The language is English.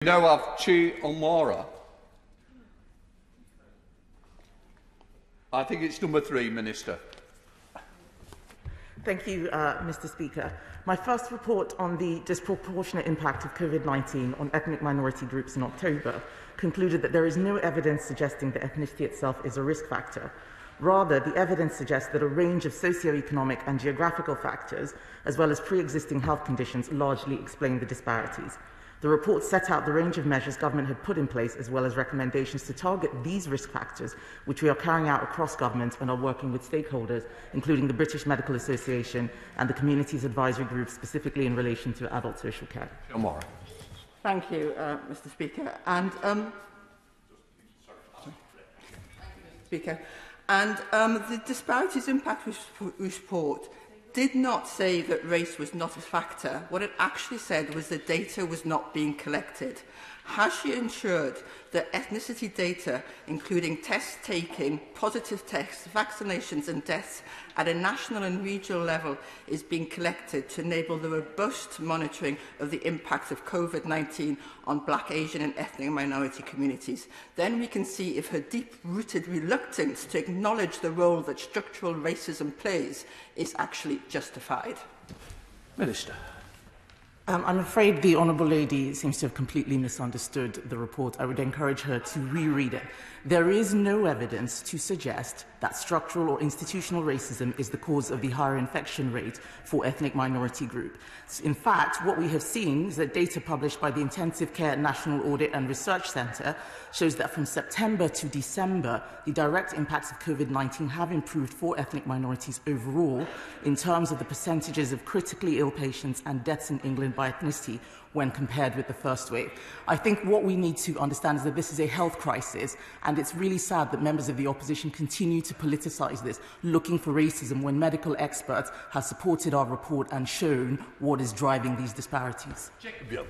We now have Onwurah. I think it's number 3, Minister. Thank you, Mr. Speaker. My first report on the disproportionate impact of COVID-19 on ethnic minority groups in October concluded that there is no evidence suggesting that ethnicity itself is a risk factor. Rather, the evidence suggests that a range of socio-economic and geographical factors, as well as pre-existing health conditions, largely explain the disparities. The report set out the range of measures government had put in place, as well as recommendations to target these risk factors, which we are carrying out across government and are working with stakeholders, including the British Medical Association and the Communities Advisory Group, specifically in relation to adult social care. Onwurah. Thank you, Mr. Speaker. The Disparities Impact Report did not say that race was not a factor. What it actually said was that data was not being collected. Has she ensured that ethnicity data, including test taking, positive tests, vaccinations and deaths at a national and regional level is being collected to enable the robust monitoring of the impact of COVID-19 on Black, Asian and ethnic minority communities? Then we can see if her deep-rooted reluctance to acknowledge the role that structural racism plays is actually justified. Minister. I'm afraid the Honourable Lady seems to have completely misunderstood the report. I would encourage her to reread it. There is no evidence to suggest that structural or institutional racism is the cause of the higher infection rate for ethnic minority groups. In fact, what we have seen is that data published by the Intensive Care National Audit and Research Centre shows that from September to December, the direct impacts of COVID-19 have improved for ethnic minorities overall in terms of the percentages of critically ill patients and deaths in England by ethnicity when compared with the first wave. I think what we need to understand is that this is a health crisis, and it's really sad that members of the opposition continue to politicise this, looking for racism when medical experts have supported our report and shown what is driving these disparities. Jacob.